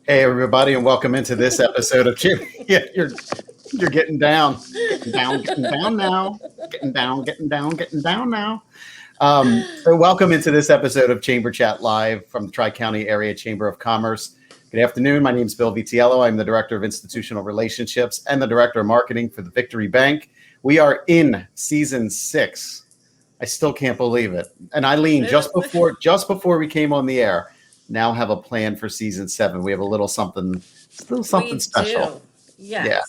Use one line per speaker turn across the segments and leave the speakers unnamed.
Hey, everybody, and welcome into this episode of Chamber. Yeah, you're getting down now, getting down now. So welcome into this episode of Chamber Chat Live from the Tri-County Area Chamber of Commerce. Good afternoon. My name is Bill Vitiello. I'm the Director of Institutional Relationships and the Director of Marketing for the Victory Bank. We are in season 6. I still can't believe it. And Eileen, just before we came on the air, now have a plan for season 7. We have a little something special.
Yes.
Yeah,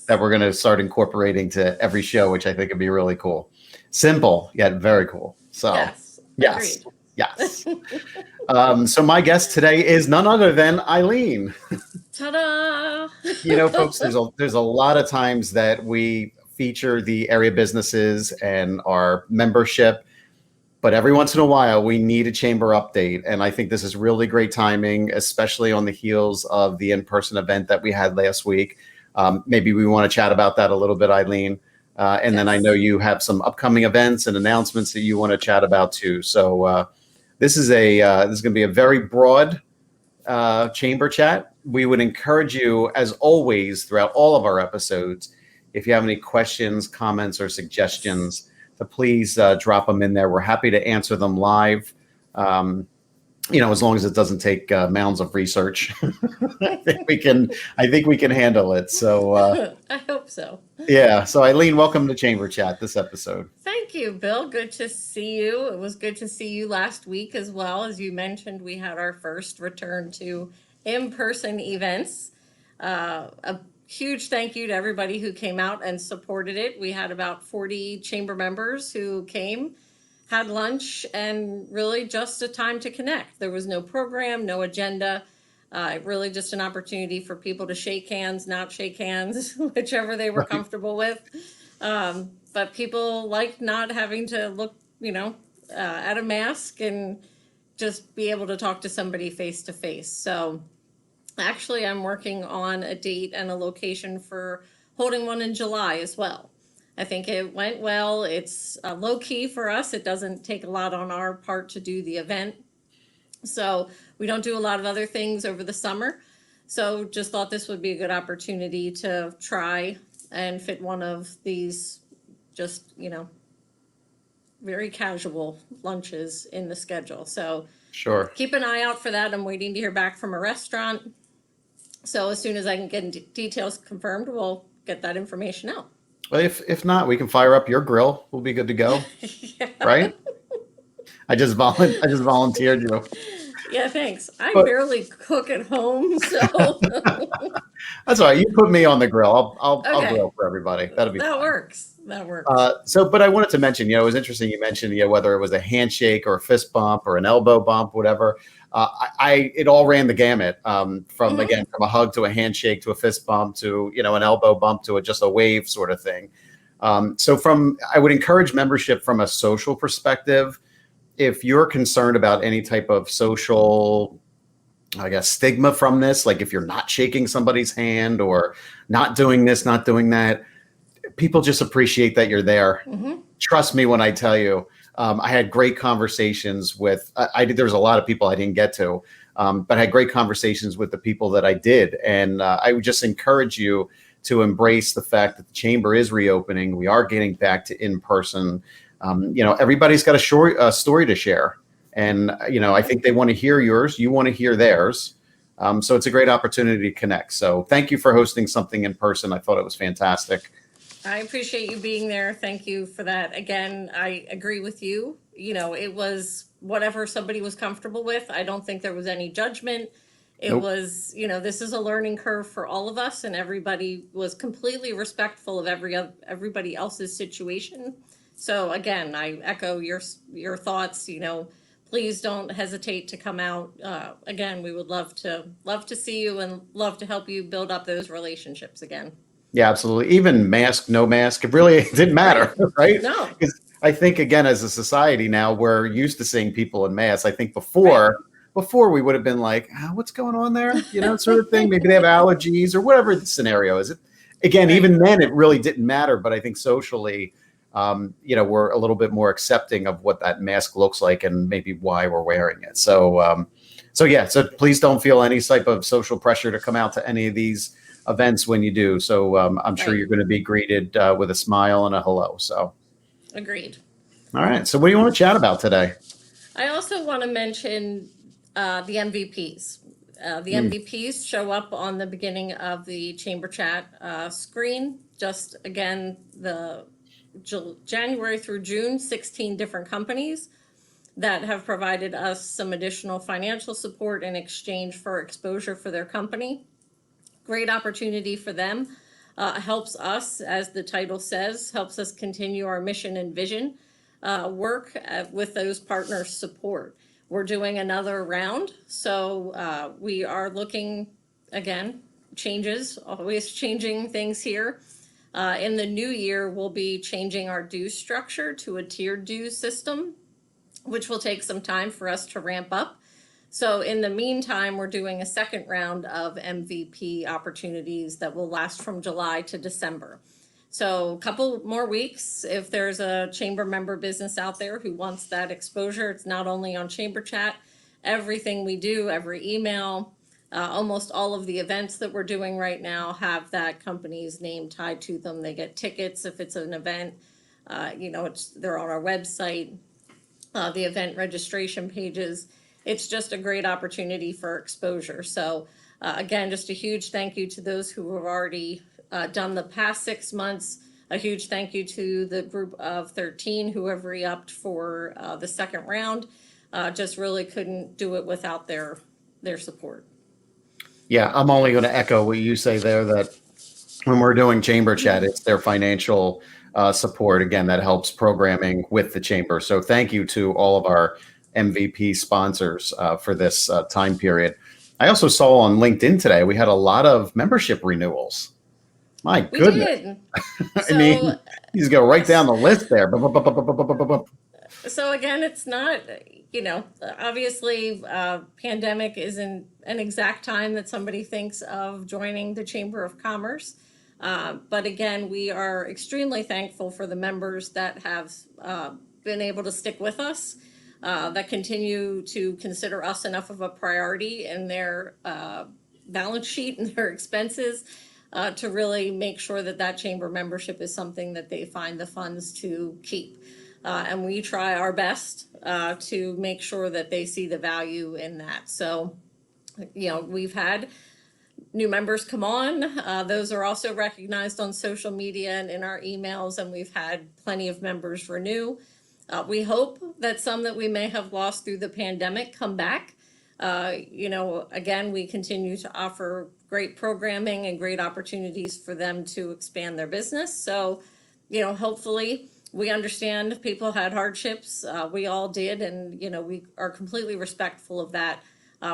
that we're going to start incorporating to every show, which I think would be really cool. Simple, yet very cool. So, yes. So my guest today is none other than Eileen.
Ta-da!
You know, folks, there's a lot of times that we feature the area businesses and our membership, but every once in a while we need a chamber update. And I think this is really great timing, especially on the heels of the in-person event that we had last week. Maybe we want to chat about that a little bit, Eileen. And then I know you have some upcoming events and announcements that you want to chat about too. So this is going to be a very broad chamber chat. We would encourage you, as always, throughout all of our episodes, if you have any questions, comments, or suggestions, to please drop them in there. We're happy to answer them live. As long as it doesn't take mounds of research. I think we can handle it. So
I hope so.
Yeah. So Eileen, welcome to Chamber Chat this episode.
Thank you, Bill. Good to see you. It was good to see you last week as well. As you mentioned, we had our first return to in-person events. A huge thank you to everybody who came out and supported it. We had about 40 chamber members who came, had lunch, and really just a time to connect. There was no program, no agenda, really just an opportunity for people to shake hands, not shake hands, whichever they were comfortable with. But people liked not having to look, at a mask and just be able to talk to somebody face to face. So actually, I'm working on a date and a location for holding one in July as well. I think it went well. It's low key for us. It doesn't take a lot on our part to do the event. So we don't do a lot of other things over the summer. So just thought this would be a good opportunity to try and fit one of these just, very casual lunches in the schedule. So
Sure.
Keep an eye out for that. I'm waiting to hear back from a restaurant. So as soon as I can get details confirmed, we'll get that information out.
Well, if not, we can fire up your grill. We'll be good to go. Yeah. Right? I just volunteered you.
Yeah, thanks. I barely cook at home, so
that's all right. You put me on the grill. I'll grill for everybody. That'll be
that
fine.
Works. That works.
But I wanted to mention, it was interesting. You mentioned, whether it was a handshake or a fist bump or an elbow bump, whatever. It all ran the gamut from a hug to a handshake to a fist bump to, an elbow bump to just a wave sort of thing. I would encourage membership from a social perspective. If you're concerned about any type of social, stigma from this, like if you're not shaking somebody's hand or not doing this, not doing that, people just appreciate that you're there. Mm-hmm. Trust me when I tell you, I had great conversations with, there was a lot of people I didn't get to, but I had great conversations with the people that I did. And I would just encourage you to embrace the fact that the chamber is reopening. We are getting back to in-person. Everybody's got a story to share. And, I think they want to hear yours. You want to hear theirs. So it's a great opportunity to connect. So thank you for hosting something in person. I thought it was fantastic.
I appreciate you being there. Thank you for that. Again, I agree with you. It was whatever somebody was comfortable with. I don't think there was any judgment. It was, this is a learning curve for all of us, and everybody was completely respectful of everybody else's situation. So again, I echo your thoughts. Please don't hesitate to come out. Again, we would love to see you and love to help you build up those relationships again.
Yeah, absolutely. Even mask, no mask, it really didn't matter, right?
No.
Because I think, again, as a society now, we're used to seeing people in masks. I think before we would have been like, what's going on there? Sort of thing. Maybe they have allergies or whatever the scenario is. Again, even then, it really didn't matter. But I think socially, we're a little bit more accepting of what that mask looks like and maybe why we're wearing it. So please don't feel any type of social pressure to come out to any of these events when you do. So I'm sure you're going to be greeted with a smile and a hello. So
agreed.
All right. So what do you want to chat about today?
I also want to mention the MVPs. The MVPs show up on the beginning of the Chamber Chat screen. Just again, the January through June, 16 different companies that have provided us some additional financial support in exchange for exposure for their company. Great opportunity for them. Helps us, as the title says, helps us continue our mission and vision work with those partners' support. We're doing another round, so we are looking, again, changes, always changing things here. In the new year, we'll be changing our dues structure to a tiered dues system, which will take some time for us to ramp up. So in the meantime, we're doing a second round of MVP opportunities that will last from July to December. So a couple more weeks. If there's a chamber member business out there who wants that exposure, it's not only on Chamber Chat. Everything we do, every email, almost all of the events that we're doing right now have that company's name tied to them. They get tickets if it's an event. They're on our website, the event registration pages. It's just a great opportunity for exposure. So again, just a huge thank you to those who have already done the past 6 months. A huge thank you to the group of 13 who have re-upped for the second round. Just really couldn't do it without their support.
Yeah, I'm only going to echo what you say there, that when we're doing Chamber Chat, it's their financial support, again, that helps programming with the Chamber. So thank you to all of our MVP sponsors for this time period. I also saw on LinkedIn today, we had a lot of membership renewals. My goodness.
We did.
You just go right down the list there.
So again, it's not, obviously pandemic isn't an exact time that somebody thinks of joining the Chamber of Commerce. But again, we are extremely thankful for the members that have been able to stick with us, that continue to consider us enough of a priority in their balance sheet and their expenses to really make sure that chamber membership is something that they find the funds to keep. And we try our best to make sure that they see the value in that. So, we've had new members come on. Those are also recognized on social media and in our emails, and we've had plenty of members renew. We hope that some that we may have lost through the pandemic come back. Again, we continue to offer great programming and great opportunities for them to expand their business. So, hopefully we understand people had hardships. We all did. And, we are completely respectful of that.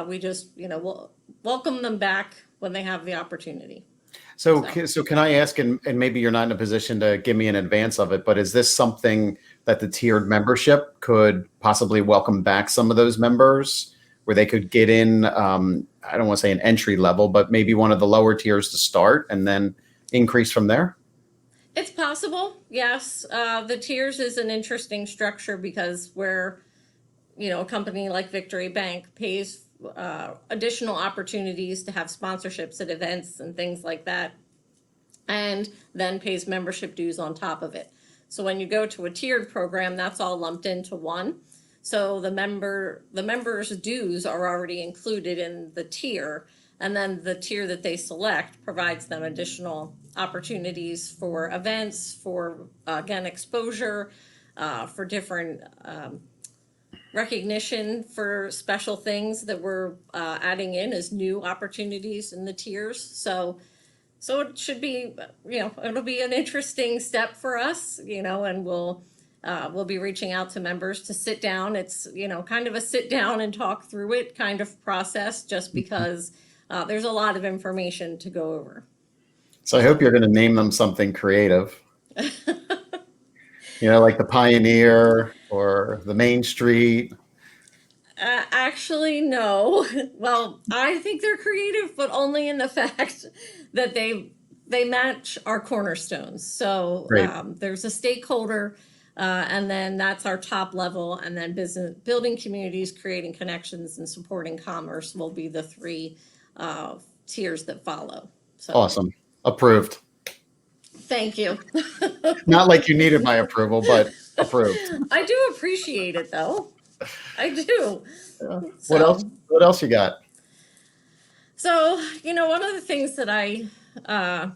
We just, we'll welcome them back when they have the opportunity.
So can I ask, and maybe you're not in a position to give me an advance of it, but is this something that the tiered membership could possibly welcome back some of those members where they could get in, I don't want to say an entry level, but maybe one of the lower tiers to start and then increase from there?
It's possible, yes. The tiers is an interesting structure because where, a company like Victory Bank pays additional opportunities to have sponsorships at events and things like that, and then pays membership dues on top of it. So when you go to a tiered program, that's all lumped into one. So the members' dues are already included in the tier, and then the tier that they select provides them additional opportunities for events, for again exposure, for different recognition for special things that we're adding in as new opportunities in the tiers. So it should be, it'll be an interesting step for us, and we'll be reaching out to members to sit down. It's, kind of a sit down and talk through it kind of process, just because there's a lot of information to go over.
So I hope you're going to name them something creative. Like the Pioneer or the Main Street.
Actually, no. Well, I think they're creative, but only in the fact that they they match our cornerstones. So
Great.
there's a stakeholder, and then that's our top level, and then business, building communities, creating connections, and supporting commerce will be the three tiers that follow. So
Awesome. Approved.
thank you.
Not like you needed my approval, but approved.
I do appreciate it though. I do.
Yeah. What else?
So,
What else you got?
so one of the things that I uh,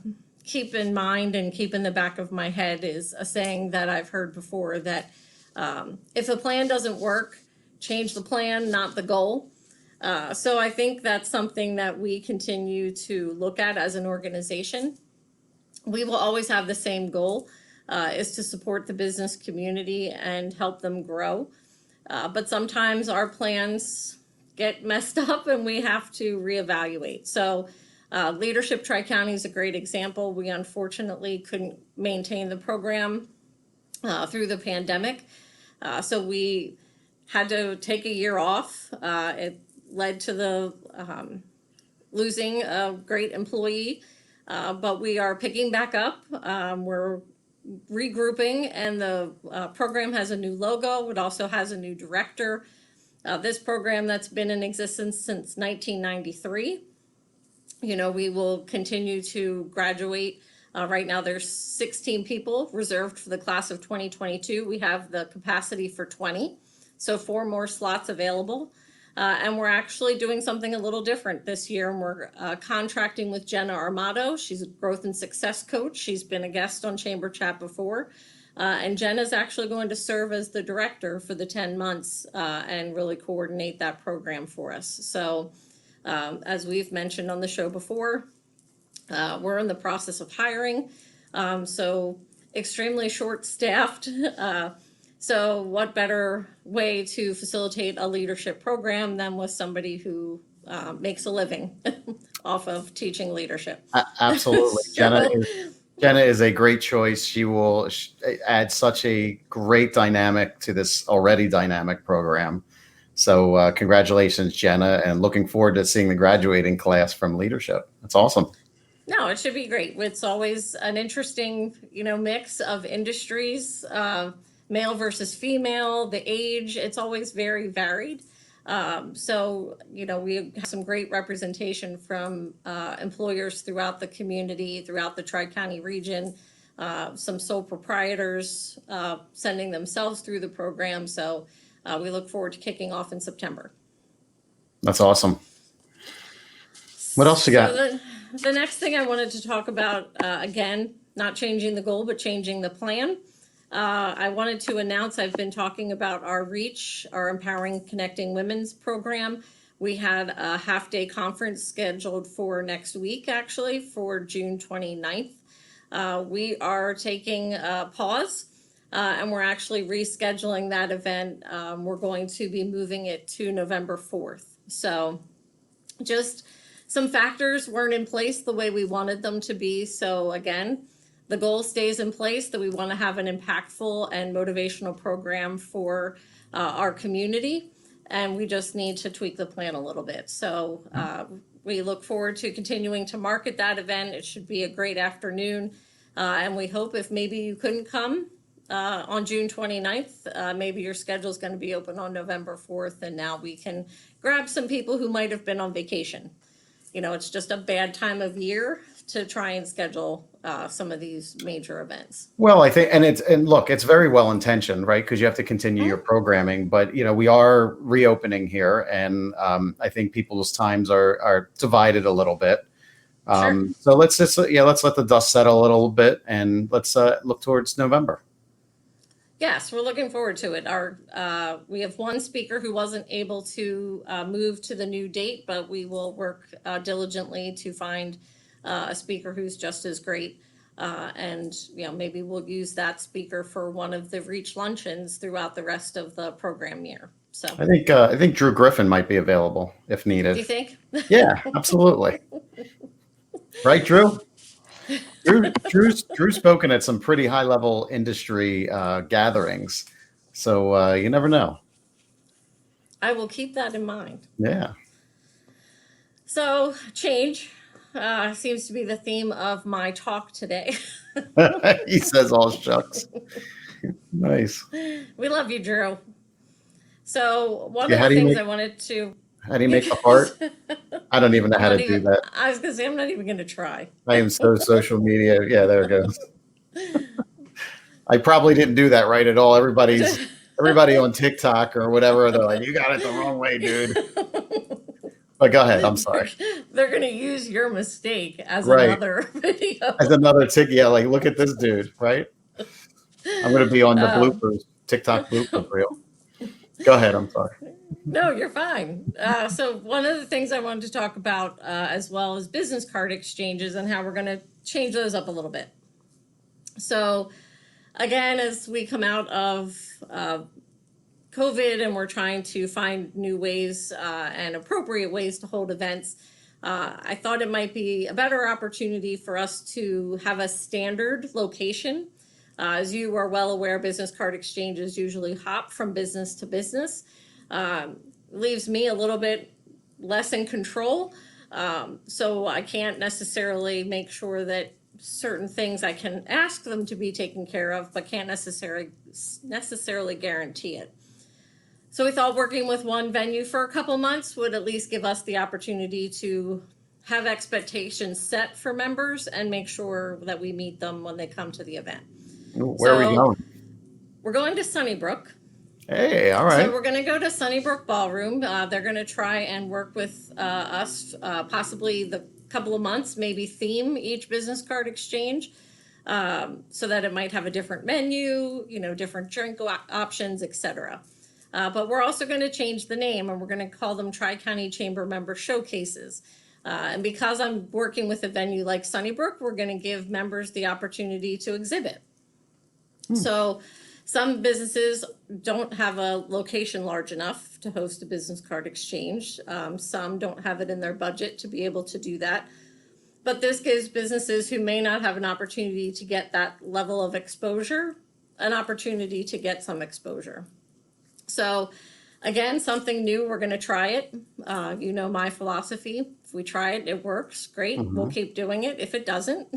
keep in mind and keep in the back of my head is a saying that I've heard before that if a plan doesn't work, change the plan, not the goal. So I think that's something that we continue to look at as an organization. We will always have the same goal, is to support the business community and help them grow. But sometimes our plans get messed up and we have to reevaluate. So Leadership Tri-County is a great example. We unfortunately couldn't maintain the program through the pandemic. So we had to take a year off. It led to the losing a great employee, but we are picking back up. We're regrouping, and the program has a new logo. It also has a new director. This program that's been in existence since 1993. We will continue to graduate. Right now, there's 16 people reserved for the class of 2022. We have the capacity for 20, so 4 more slots available. And we're actually doing something a little different this year. And we're contracting with Jenna Armato. She's a growth and success coach. She's been a guest on Chamber Chat before. And Jenna's actually going to serve as the director for the 10 months and really coordinate that program for us. So as we've mentioned on the show before, we're in the process of hiring. So extremely short-staffed. So what better way to facilitate a leadership program than with somebody who makes a living off of teaching leadership?
Absolutely. Jenna is a great choice. She will add such a great dynamic to this already dynamic program. So congratulations, Jenna, and looking forward to seeing the graduating class from leadership. That's awesome.
No, it should be great. It's always an interesting, mix of industries, male versus female, the age. It's always very varied. So, we have some great representation from employers throughout the community, throughout the Tri-County region, some sole proprietors sending themselves through the program. So we look forward to kicking off in September.
That's awesome. What else you got?
So the next thing I wanted to talk about, again, not changing the goal, but changing the plan. I wanted to announce I've been talking about our REACH, our Empowering Connecting Women's program. We had a half-day conference scheduled for next week, actually, for June 29th. We are taking a pause, and we're actually rescheduling that event. We're going to be moving it to November 4th. So just some factors weren't in place the way we wanted them to be. So again, the goal stays in place that we want to have an impactful and motivational program for our community. And we just need to tweak the plan a little bit. So we look forward to continuing to market that event. It should be a great afternoon. And we hope if maybe you couldn't come on June 29th, maybe your schedule is going to be open on November 4th. And now we can grab some people who might have been on vacation. It's just a bad time of year to try and schedule some of these major events.
Well, I think, and look, it's very well intentioned, right? Because you have to continue your programming, but we are reopening here, and I think people's times are divided a little bit.
Sure.
So let's let the dust settle a little bit, and let's look towards November.
Yes, we're looking forward to it. We have one speaker who wasn't able to move to the new date, but we will work diligently to find a speaker who's just as great. And maybe we'll use that speaker for one of the REACH luncheons throughout the rest of the program year. So
I think Drew Griffin might be available if needed.
do you think?
Yeah, absolutely. Right, Drew? Drew's spoken at some pretty high level industry gatherings, so you never know.
I will keep that in mind.
Yeah.
So change. seems to be the theme of my talk today.
He says all shucks. Nice.
We love you, Drew. So one
Yeah,
of the things I wanted to.
how do you make the heart? I don't even know how to do that.
I was going to say, I'm not even going to try.
I am so social media. Yeah, there it goes. I probably didn't do that right at all. Everybody on TikTok or whatever, they're like, you got it the wrong way, dude. But go ahead. I'm sorry.
They're going to use your mistake as
Right.
another video.
As another tick. Yeah, like, look at this dude, right? I'm going to be on the bloopers, TikTok blooper reel. Go ahead. I'm sorry.
No, you're fine. So one of the things I wanted to talk about as well is business card exchanges and how we're going to change those up a little bit. So again, as we come out of COVID and we're trying to find new ways and appropriate ways to hold events, I thought it might be a better opportunity for us to have a standard location. As you are well aware, business card exchanges usually hop from business to business. Leaves me a little bit less in control. So I can't necessarily make sure that certain things I can ask them to be taken care of, but can't necessarily guarantee it. So we thought working with one venue for a couple months would at least give us the opportunity to have expectations set for members and make sure that we meet them when they come to the event.
Where are we going?
We're going to Sunnybrook.
Hey, all right.
So we're going to go to Sunnybrook Ballroom. They're going to try and work with us, possibly the couple of months, maybe theme each business card exchange so that it might have a different menu, different drink options, etc. But we're also going to change the name and we're going to call them Tri-County Chamber Member Showcases. And because I'm working with a venue like Sunnybrook, we're going to give members the opportunity to exhibit. So some businesses don't have a location large enough to host a business card exchange. Some don't have it in their budget to be able to do that. But this gives businesses who may not have an opportunity to get that level of exposure, an opportunity to get some exposure. So again, something new, we're going to try it. My philosophy. If we try it, it works. Great. We'll keep doing it. If it doesn't,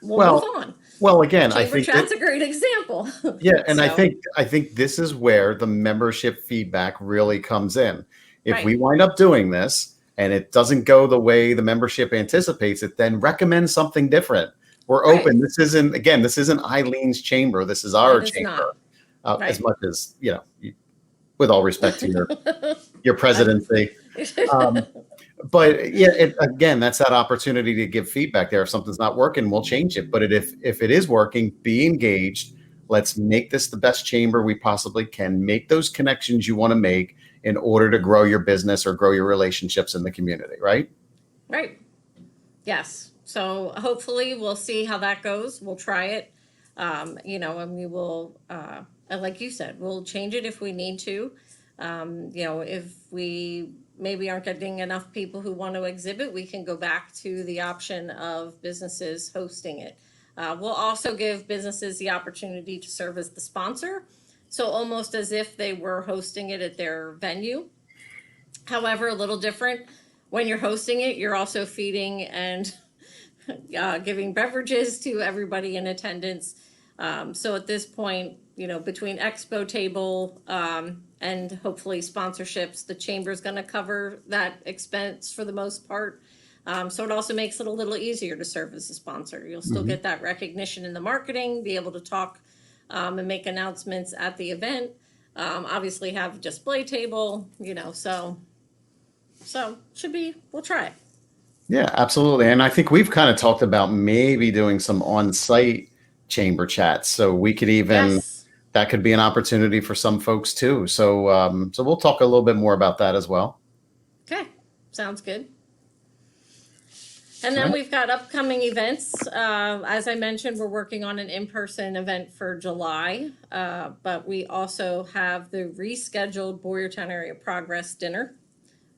we'll move on.
Well, again, I
Chamber
think
Chat's a great example.
Yeah, and I think this is where the membership feedback really comes in. If we wind up doing this and it doesn't go the way the membership anticipates it, then recommend something different. We're open. This isn't Eileen's chamber. This is our chamber. As much as, with all respect to your presidency. But yeah, again, that's that opportunity to give feedback there. If something's not working, we'll change it. But if it is working, be engaged. Let's make this the best chamber we possibly can. Make those connections you want to make in order to grow your business or grow your relationships in the community, right?
Right. Yes. So hopefully we'll see how that goes. We'll try it, and we will, like you said, we'll change it if we need to. If we maybe aren't getting enough people who want to exhibit, we can go back to the option of businesses hosting it. We'll also give businesses the opportunity to serve as the sponsor. So almost as if they were hosting it at their venue. However, a little different. When you're hosting it, you're also feeding and giving beverages to everybody in attendance. So at this point, between expo table and hopefully sponsorships, the chamber's going to cover that expense for the most part. So it also makes it a little easier to serve as a sponsor. You'll still get that recognition in the marketing, be able to talk and make announcements at the event. Obviously have a display table, so we'll try it.
Yeah, absolutely. And I think we've kind of talked about maybe doing some on-site chamber chats. So we could even, that could be an opportunity for some folks too. So, so we'll talk a little bit more about that as well.
Okay. Sounds good. And then we've got upcoming events. As I mentioned, we're working on an in-person event for July, but we also have the rescheduled Boyertown Area Progress Dinner,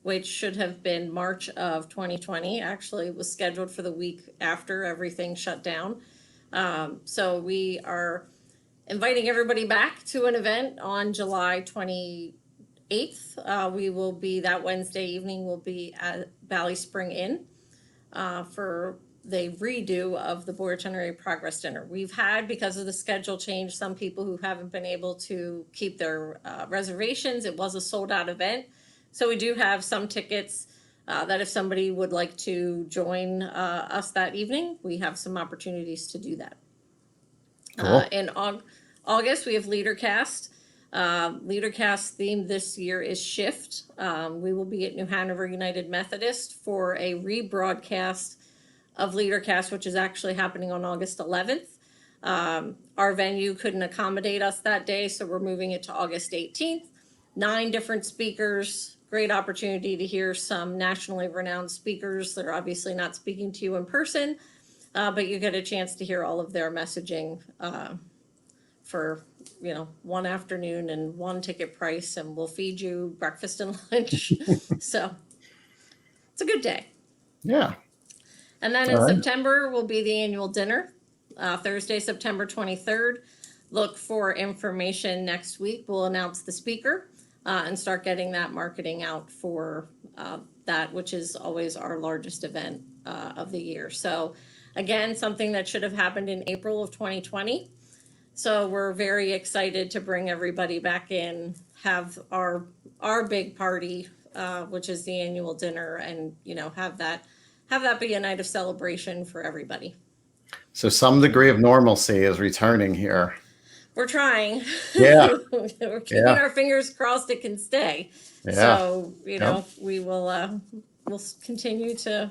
which should have been March of 2020. Actually, it was scheduled for the week after everything shut down. So we are inviting everybody back to an event on July 28th. We will be, that Wednesday evening, we'll be at Valley Spring Inn. for the redo of the Board Itinerary Progress Dinner. We've had, because of the schedule change, some people who haven't been able to keep their reservations. It was a sold-out event. So we do have some tickets that if somebody would like to join us that evening, we have some opportunities to do that.
Cool.
In August, we have LeaderCast. LeaderCast theme this year is Shift. We will be at New Hanover United Methodist for a rebroadcast of LeaderCast, which is actually happening on August 11th. Our venue couldn't accommodate us that day, so we're moving it to August 18th. 9 different speakers, great opportunity to hear some nationally renowned speakers that are obviously not speaking to you in person, but you get a chance to hear all of their messaging for, you know, one afternoon and one ticket price, and we'll feed you breakfast and lunch. So it's a good day.
Yeah.
And then in
All right.
September will be the annual dinner, Thursday, September 23rd. Look for information next week. We'll announce the speaker and start getting that marketing out for that, which is always our largest event of the year. So again, something that should have happened in April of 2020. So we're very excited to bring everybody back in, have our big party, which is the annual dinner, and, you know, have that be a night of celebration for everybody.
So some degree of normalcy is returning here.
We're trying.
Yeah.
We're keeping our fingers crossed it can stay.
Yeah.
So, you know, we will we'll continue to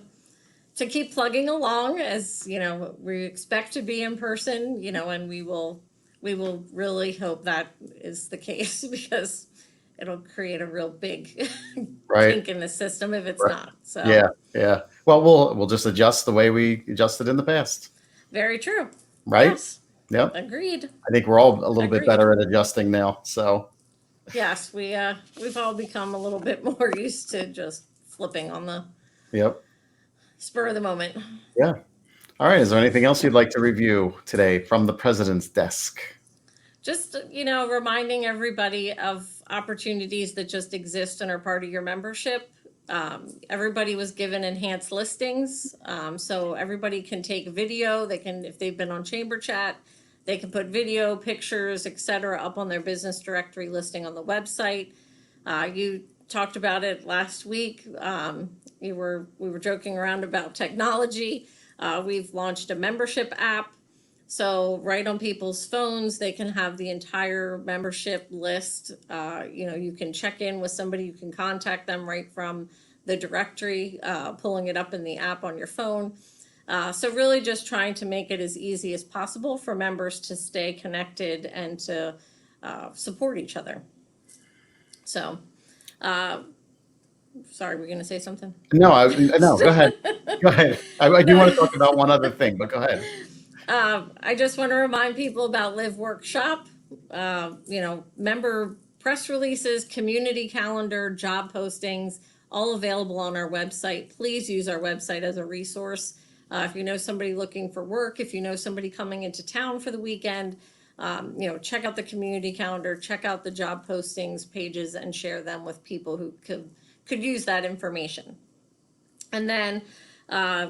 keep plugging along, as, you know, we expect to be in person, you know, and we will really hope that is the case, because it'll create a real big kink in the system if it's not. So
yeah. Well, we'll just adjust the way we adjusted in the past.
Very true.
Right?
Yes.
Yep.
Agreed.
I think we're all a little bit better at adjusting now. So
yes, we've all become a little bit more used to just flipping on the spur of the moment.
Yeah. All right. Is there anything else you'd like to review today from the president's desk? Just,
you know, reminding everybody of opportunities that just exist and are part of your membership. Everybody was given enhanced listings. So everybody can take video. They can, if they've been on Chamber Chat, they can put video, pictures, etc. up on their business directory listing on the website. You talked about it last week. We were joking around about technology. We've launched a membership app. So right on people's phones, they can have the entire membership list. You know, you can check in with somebody, you can contact them right from the directory, pulling it up in the app on your phone. So really just trying to make it as easy as possible for members to stay connected and to support each other. So, sorry, were you going to say something?
No, no, go ahead. Go ahead. I do want to talk about one other thing, but go ahead.
I just want to remind people about Live Workshop, you know, member press releases, community calendar, job postings, all available on our website. Please use our website as a resource. If you know somebody looking for work, if you know somebody coming into town for the weekend, you know, check out the community calendar, check out the job postings pages, and share them with people who could use that information. And then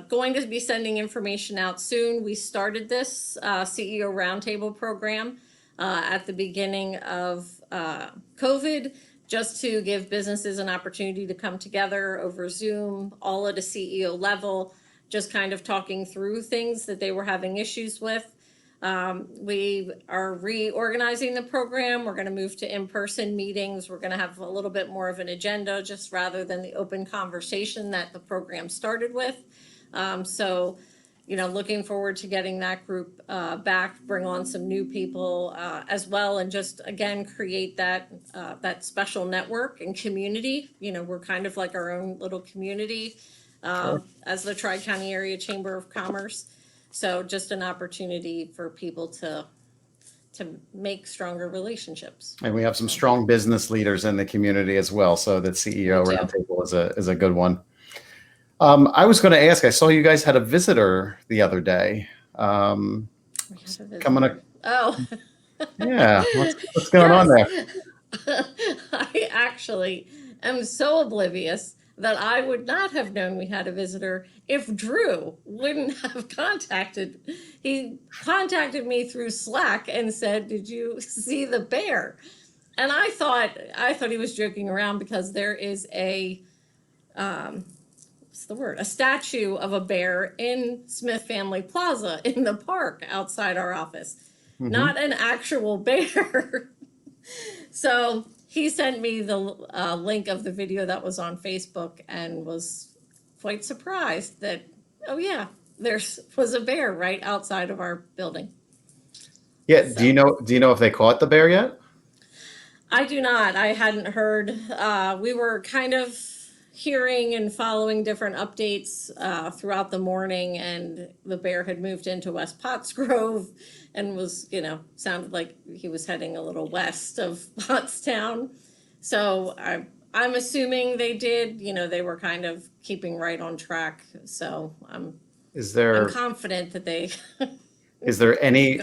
going to be sending information out soon. We started this CEO Roundtable program at the beginning of COVID, just to give businesses an opportunity to come together over Zoom, all at a CEO level, just kind of talking through things that they were having issues with. We are reorganizing the program. We're going to move to in-person meetings. We're going to have a little bit more of an agenda, just rather than the open conversation that the program started with. So, you know, looking forward to getting that group back, bring on some new people as well, and just, again, create that special network and community. You know, we're kind of like our own little community as the Tri-County Area Chamber of Commerce. So just an opportunity for people to make stronger relationships.
And we have some strong business leaders in the community as well. So the CEO Roundtable is a good one. I was going to ask, I saw you guys had a visitor the other day. Coming up.
Oh.
Yeah. What's going on there?
I actually am so oblivious that I would not have known we had a visitor if Drew wouldn't have he contacted me through Slack and said, "Did you see the bear?" And I thought he was joking around because there is a a statue of a bear in Smith Family Plaza in the park outside our office, not an actual bear. So he sent me the link of the video that was on Facebook and was quite surprised that, oh yeah, there was a bear right outside of our building.
Yeah. So. Do you know if they caught the bear yet?
I do not. I hadn't heard. We were kind of hearing and following different updates throughout the morning, and the bear had moved into West Pottsgrove and was, sounded like he was heading a little west of Pottstown. So I'm assuming they did. They were kind of keeping right on track. So I'm confident that they.
Is there any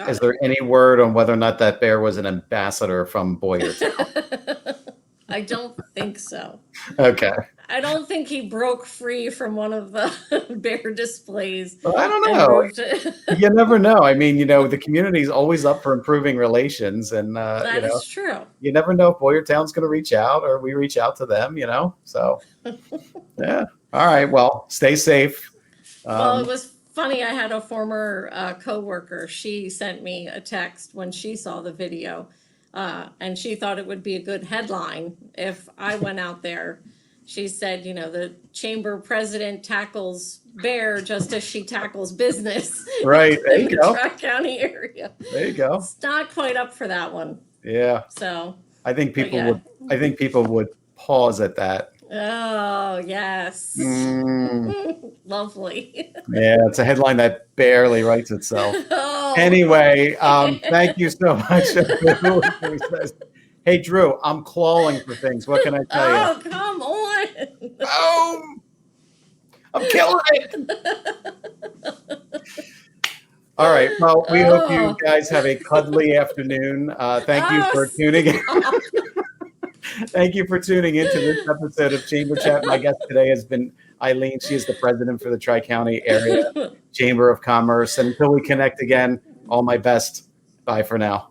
word on whether or not that bear was an ambassador from Boyertown?
I don't think so.
Okay.
I don't think he broke free from one of the bear displays.
Well, I don't know. You never know. I mean, the community is always up for improving relations, and
that is true.
You never know if Boyertown's going to reach out or we reach out to them. So yeah. All right. Well, stay safe.
Well, it was funny. I had a former coworker. She sent me a text when she saw the video, and she thought it would be a good headline if I went out there. She said, the chamber president tackles bear just as she tackles business.
Right. There you go.
Tri-County area.
There you go.
It's not quite up for that one.
Yeah.
So
I think people would pause at that.
Oh, yes. Lovely.
Yeah, it's a headline that barely writes itself.
Oh.
Anyway, thank you so much. Hey, Drew, I'm clawing for things. What can I tell you?
Oh, come on.
Oh, I'm killing it. All right. Well, we hope you guys have a cuddly afternoon. Thank you for tuning in. Thank you for tuning into this episode of Chamber Chat. My guest today has been Eileen. She is the president for the Tri-County Area Chamber of Commerce. And until we connect again, all my best. Bye for now.